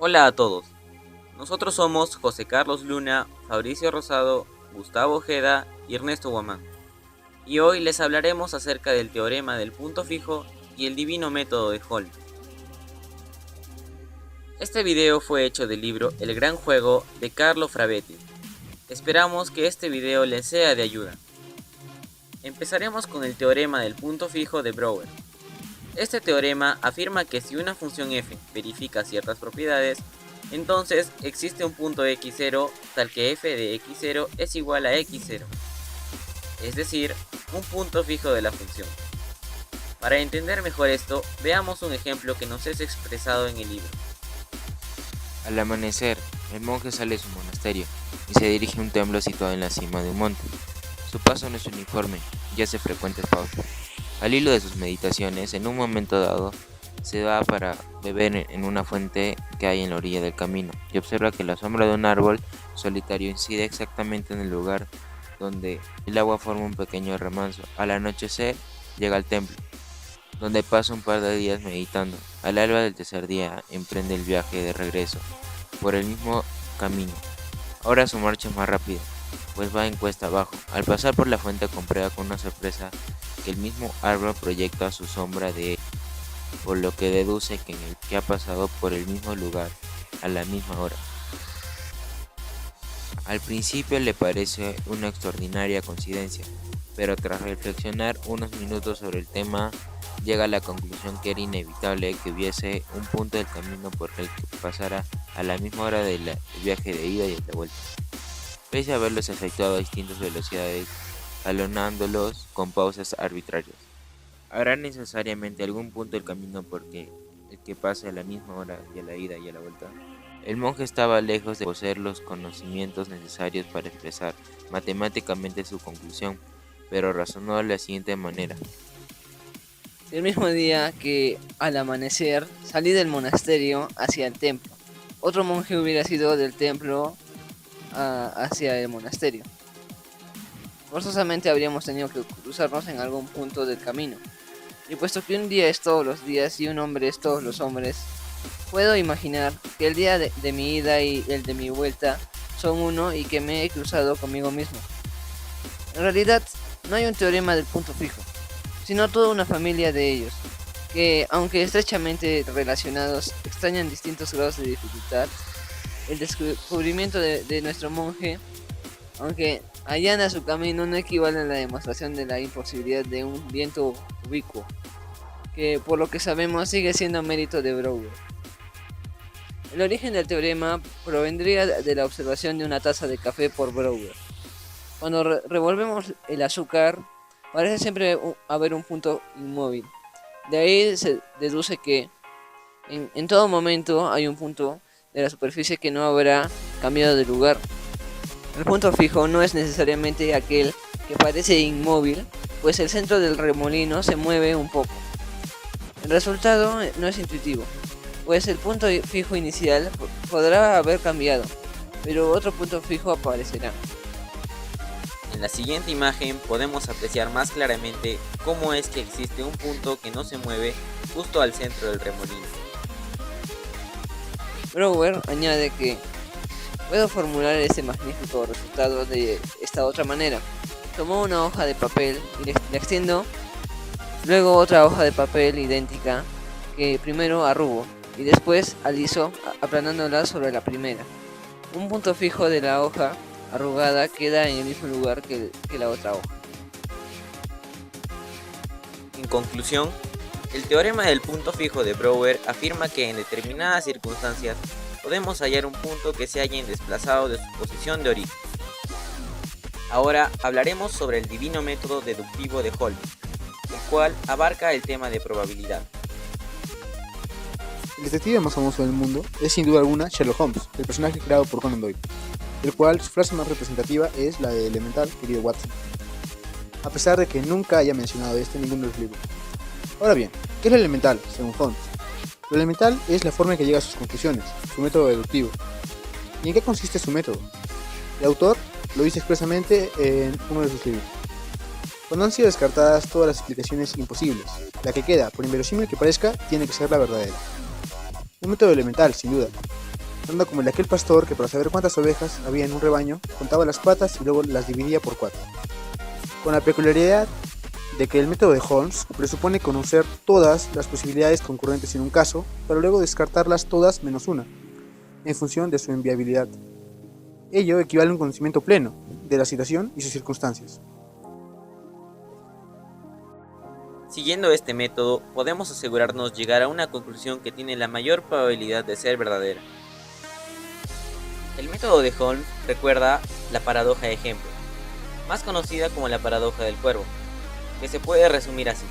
Hola a todos, nosotros somos José Carlos Luna, Fabricio Rosado, Gustavo Ojeda y Ernesto Guamán, y hoy les hablaremos acerca del teorema del punto fijo y el divino método de Holmes. Este video fue hecho del libro El Gran Juego de Carlo Frabetti. Esperamos que este video les sea de ayuda. Empezaremos con el teorema del punto fijo de Brouwer. Este teorema afirma que si una función f verifica ciertas propiedades, entonces existe un punto x0 tal que f de x0 es igual a x0, es decir, un punto fijo de la función. Para entender mejor esto, veamos un ejemplo que nos es expresado en el libro. Al amanecer, el monje sale de su monasterio y se dirige a un templo situado en la cima de un monte. Su paso no es uniforme y hace frecuentes pausas. Al hilo de sus meditaciones, en un momento dado, se va para beber en una fuente que hay en la orilla del camino y observa que la sombra de un árbol solitario incide exactamente en el lugar donde el agua forma un pequeño remanso. Al anochecer, llega al templo, donde pasa un par de días meditando. Al alba del tercer día, emprende el viaje de regreso por el mismo camino. Ahora su marcha es más rápida, pues va en cuesta abajo. Al pasar por la fuente comprueba con una sorpresa que el mismo árbol proyecta su sombra de él, por lo que deduce que ha pasado por el mismo lugar a la misma hora. Al principio le parece una extraordinaria coincidencia, pero tras reflexionar unos minutos sobre el tema, llega a la conclusión que era inevitable que hubiese un punto del camino por el que pasara a la misma hora del viaje de ida y de vuelta, pese a haberlos efectuado a distintas velocidades, jalonándolos con pausas arbitrarias. Habrá necesariamente algún punto del camino porque el que pase a la misma hora y a la ida y a la vuelta. El monje estaba lejos de poseer los conocimientos necesarios para expresar matemáticamente su conclusión, pero razonó de la siguiente manera. El mismo día que al amanecer salí del monasterio hacia el templo, otro monje hubiera sido del templo hacia el monasterio. Forzosamente habríamos tenido que cruzarnos en algún punto del camino. Y puesto que un día es todos los días y un hombre es todos los hombres, puedo imaginar que el día de mi ida y el de mi vuelta son uno y que me he cruzado conmigo mismo. En realidad, no hay un teorema del punto fijo, sino toda una familia de ellos, que aunque estrechamente relacionados, extrañan distintos grados de dificultad. El descubrimiento de nuestro monje, aunque allana su camino, no equivale a la demostración de la imposibilidad de un viento ubicuo, que por lo que sabemos sigue siendo mérito de Brouwer. El origen del teorema provendría de la observación de una taza de café por Brouwer. Cuando revolvemos el azúcar, parece siempre haber un punto inmóvil. De ahí se deduce que en todo momento hay un punto de la superficie que no habrá cambiado de lugar. El punto fijo no es necesariamente aquel que parece inmóvil, pues el centro del remolino se mueve un poco. El resultado no es intuitivo, pues el punto fijo inicial podrá haber cambiado, pero otro punto fijo aparecerá. En la siguiente imagen podemos apreciar más claramente cómo es que existe un punto que no se mueve justo al centro del remolino. Brouwer añade que puedo formular este magnífico resultado de esta otra manera. Tomo una hoja de papel y la extiendo, luego otra hoja de papel idéntica que primero arrugo y después aliso aplanándola sobre la primera. Un punto fijo de la hoja arrugada queda en el mismo lugar que la otra hoja. En conclusión, el teorema del punto fijo de Brouwer afirma que en determinadas circunstancias podemos hallar un punto que se haya desplazado de su posición de origen. Ahora hablaremos sobre el divino método deductivo de Holmes, el cual abarca el tema de probabilidad. El detective más famoso del mundo es sin duda alguna Sherlock Holmes, el personaje creado por Conan Doyle, el cual su frase más representativa es la de elemental, querido Watson, a pesar de que nunca haya mencionado esto en ninguno de los libros. Ahora bien, ¿qué es lo elemental, según Holmes? Lo elemental es la forma en que llega a sus conclusiones, su método deductivo. ¿Y en qué consiste su método? El autor lo dice expresamente en uno de sus libros. Cuando han sido descartadas todas las explicaciones imposibles, la que queda, por inverosímil que parezca, tiene que ser la verdadera. Un método elemental, sin duda, dando como el de aquel pastor que para saber cuántas ovejas había en un rebaño, contaba las patas y luego las dividía por 4. Con la peculiaridad de que el método de Holmes presupone conocer todas las posibilidades concurrentes en un caso, para luego descartarlas todas menos una, en función de su inviabilidad. Ello equivale a un conocimiento pleno de la situación y sus circunstancias. Siguiendo este método, podemos asegurarnos llegar a una conclusión que tiene la mayor probabilidad de ser verdadera. El método de Holmes recuerda la paradoja de ejemplo, más conocida como la paradoja del cuervo, que se puede resumir así.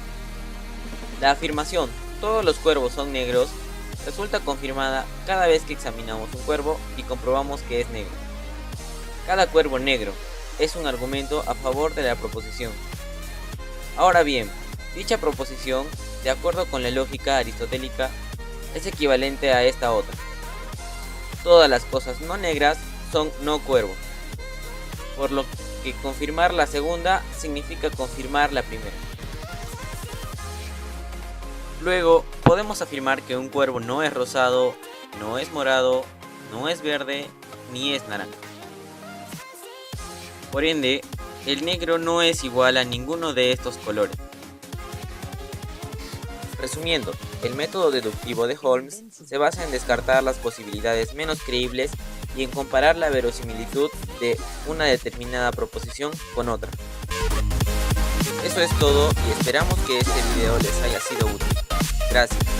La afirmación "todos los cuervos son negros" resulta confirmada cada vez que examinamos un cuervo y comprobamos que es negro. Cada cuervo negro es un argumento a favor de la proposición. Ahora bien, dicha proposición, de acuerdo con la lógica aristotélica, es equivalente a esta otra: todas las cosas no negras son no cuervos, por lo que confirmar la segunda significa confirmar la primera. Luego, podemos afirmar que un cuervo no es rosado, no es morado, no es verde, ni es naranja. Por ende, el negro no es igual a ninguno de estos colores. Resumiendo, el método deductivo de Holmes se basa en descartar las posibilidades menos creíbles y en comparar la verosimilitud de una determinada proposición con otra. Eso es todo y esperamos que este video les haya sido útil. Gracias.